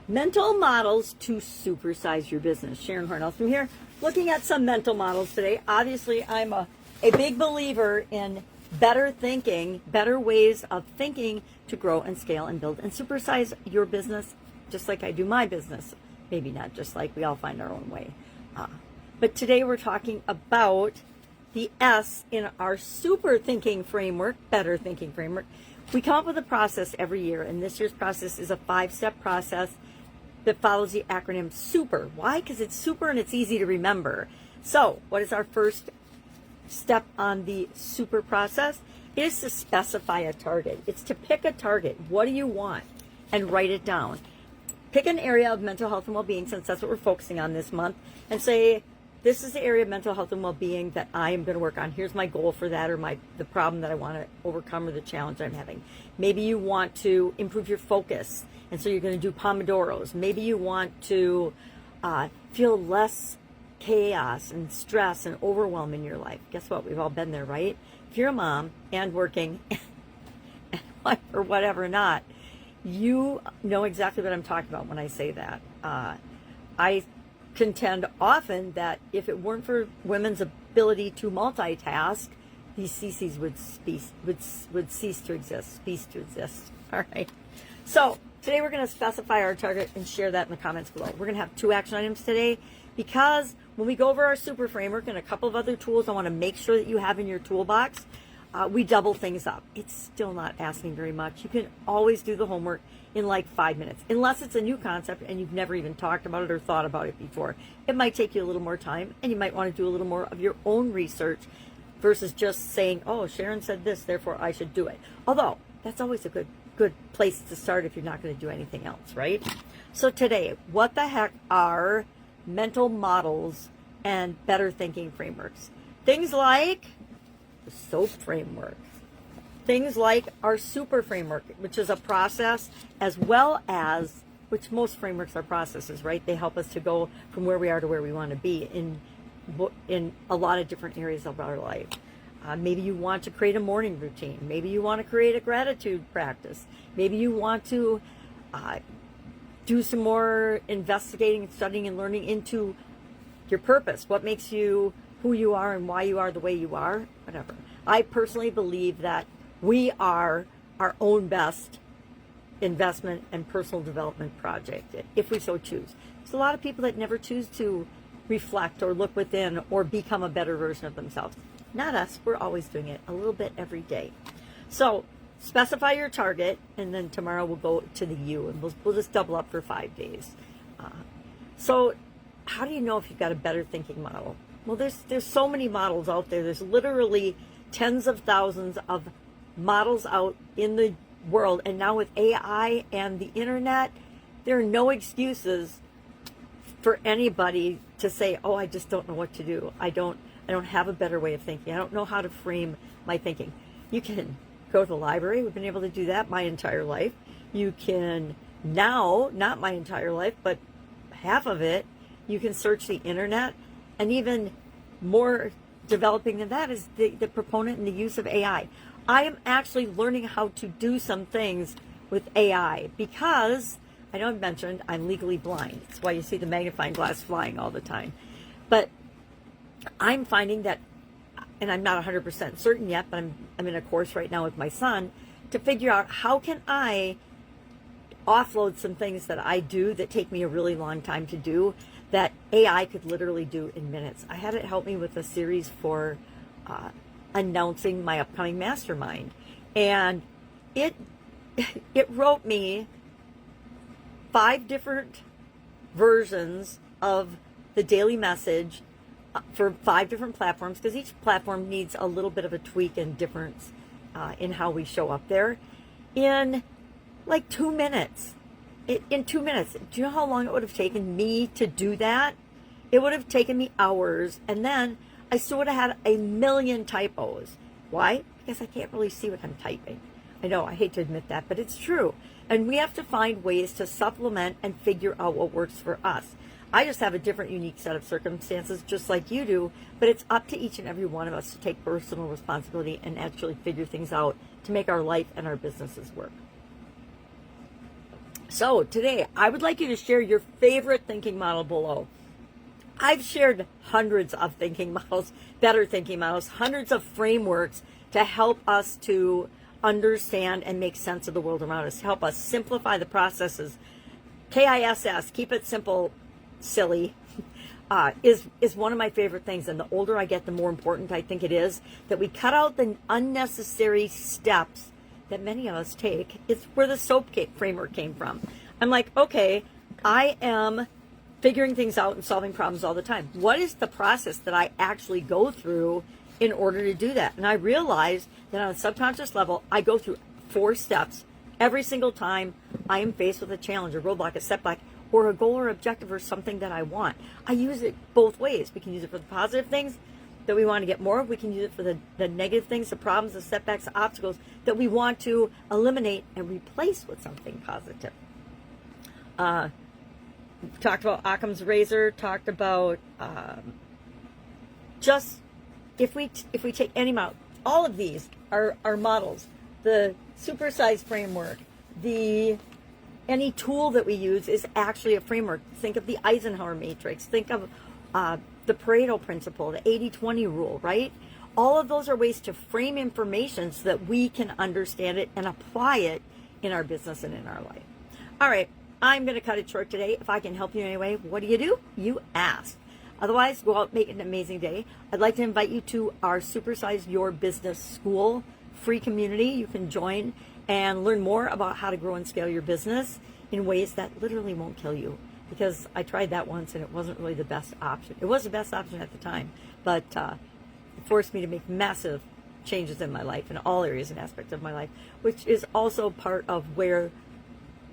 Mental models to supersize your business. Sharon Horne-Ellstrom here, looking at some mental models today. Obviously, I'm a big believer in better thinking, better ways of thinking to grow and scale and build and supersize your business, just like I do my business. Maybe not just like, we all find our own way. But today we're talking about the S in our super thinking framework, better thinking framework. We come up with a process every year, and this year's process is a 5-step process that follows the acronym SUPER. Why? Because it's super and it's easy to remember. So what is our first step on the SUPER process? It is to specify a target. It's to pick a target. What do you want? And write it down. Pick an area of mental health and well-being, since that's what we're focusing on this month, and say, this is the area of mental health and well-being that I am going to work on. Here's my goal for that, or the problem that I want to overcome, or the challenge I'm having. Maybe you want to improve your focus, and so you're going to do Pomodoros. Maybe you want to feel less chaos and stress and overwhelm in your life. Guess what? We've all been there, right? If you're a mom and working, or whatever not, you know exactly what I'm talking about when I say that. I contend often that if it weren't for women's ability to multitask, these CCs would cease to exist. All right. So today we're going to specify our target and share that in the comments below. We're going to have 2 action items today, because when we go over our super framework and a couple of other tools I want to make sure that you have in your toolbox, we double things up. It's still not asking very much. You can always do the homework in like 5 minutes, unless it's a new concept and you've never even talked about it or thought about it before. It might take you a little more time, and you might want to do a little more of your own research versus just saying, oh, Sharon said this, therefore I should do it. Although that's always a good place to start if you're not going to do anything else, right? So today, what the heck are mental models and better thinking frameworks? Things like the SOAP framework. Things like our super framework, which is a process, as well as, which most frameworks are processes, right? They help us to go from where we are to where we want to be in a lot of different areas of our life. Maybe you want to create a morning routine. Maybe you want to create a gratitude practice. Maybe you want to do some more investigating and studying and learning into your purpose. What makes you who you are and why you are the way you are, whatever. I personally believe that we are our own best investment and personal development project, if we so choose. There's a lot of people that never choose to reflect or look within or become a better version of themselves. Not us. We're always doing it a little bit every day. So specify your target, and then tomorrow we'll go to the U, and we'll just double up for 5 days. So how do you know if you've got a better thinking model? Well, there's so many models out there. There's literally tens of thousands of models out in the world, and now with AI and the internet, there are no excuses for anybody to say, oh, I just don't know what to do. I don't have a better way of thinking. I don't know how to frame my thinking. You can go to the library. We've been able to do that my entire life. You can now, not my entire life, but half of it, you can search the internet. And even more developing than that is the proponent and the use of AI. I am actually learning how to do some things with AI, because I know I mentioned I'm legally blind. That's why you see the magnifying glass flying all the time. But I'm finding that, and I'm not 100% certain yet, but I'm in a course right now with my son to figure out how can I offload some things that I do that take me a really long time to do, that AI could literally do in minutes. I had it help me with a series for announcing my upcoming mastermind, and it wrote me 5 different versions of the daily message for 5 different platforms, because each platform needs a little bit of a tweak and difference in how we show up there, in like 2 minutes. In 2 minutes. Do you know how long it would have taken me to do that? It would have taken me hours, and then I still would have had a million typos. Why? Because I can't really see what I'm typing. I know, I hate to admit that, but it's true. And we have to find ways to supplement and figure out what works for us. I just have a different, unique set of circumstances, just like you do, but it's up to each and every one of us to take personal responsibility and actually figure things out to make our life and our businesses work. So today, I would like you to share your favorite thinking model below. I've shared hundreds of thinking models, better thinking models, hundreds of frameworks to help us to understand and make sense of the world around us, to help us simplify the processes. KISS, keep it simple, silly, is one of my favorite things. And the older I get, the more important I think it is that we cut out the unnecessary steps that many of us take. It's where the SOAP framework came from. I'm like, okay, I am figuring things out and solving problems all the time. What is the process that I actually go through in order to do that? And I realized that on a subconscious level, I go through 4 steps every single time I am faced with a challenge, a roadblock, a setback, or a goal or objective or something that I want. I use it both ways. We can use it for the positive things that we want to get more of. We can use it for the negative things, the problems, the setbacks, the obstacles that we want to eliminate and replace with something positive. Talked about Occam's razor, talked about just if we take any model, all of these are models. The supersize framework, any tool that we use is actually a framework. Think of the Eisenhower matrix. Think of the Pareto principle, the 80-20 rule, right? All of those are ways to frame information so that we can understand it and apply it in our business and in our life. All right, I'm going to cut it short today. If I can help you in any way, what do? You ask. Otherwise, go out, make it an amazing day. I'd like to invite you to our Supersize Your Business School free community. You can join and learn more about how to grow and scale your business in ways that literally won't kill you. Because I tried that once and it wasn't really the best option. It was the best option at the time, but it forced me to make massive changes in my life, in all areas and aspects of my life, which is also part of where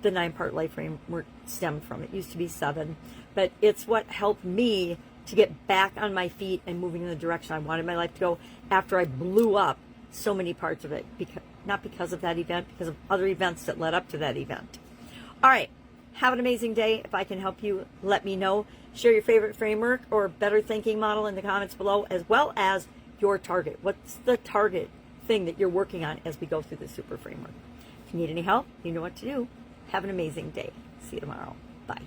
the 9-part life framework stemmed from. It used to be 7, but it's what helped me to get back on my feet and moving in the direction I wanted my life to go after I blew up so many parts of it, not because of that event, because of other events that led up to that event. All right, have an amazing day. If I can help you, let me know. Share your favorite framework or better thinking model in the comments below, as well as your target. What's the target thing that you're working on as we go through the super framework? If you need any help, you know what to do. Have an amazing day. See you tomorrow. Bye.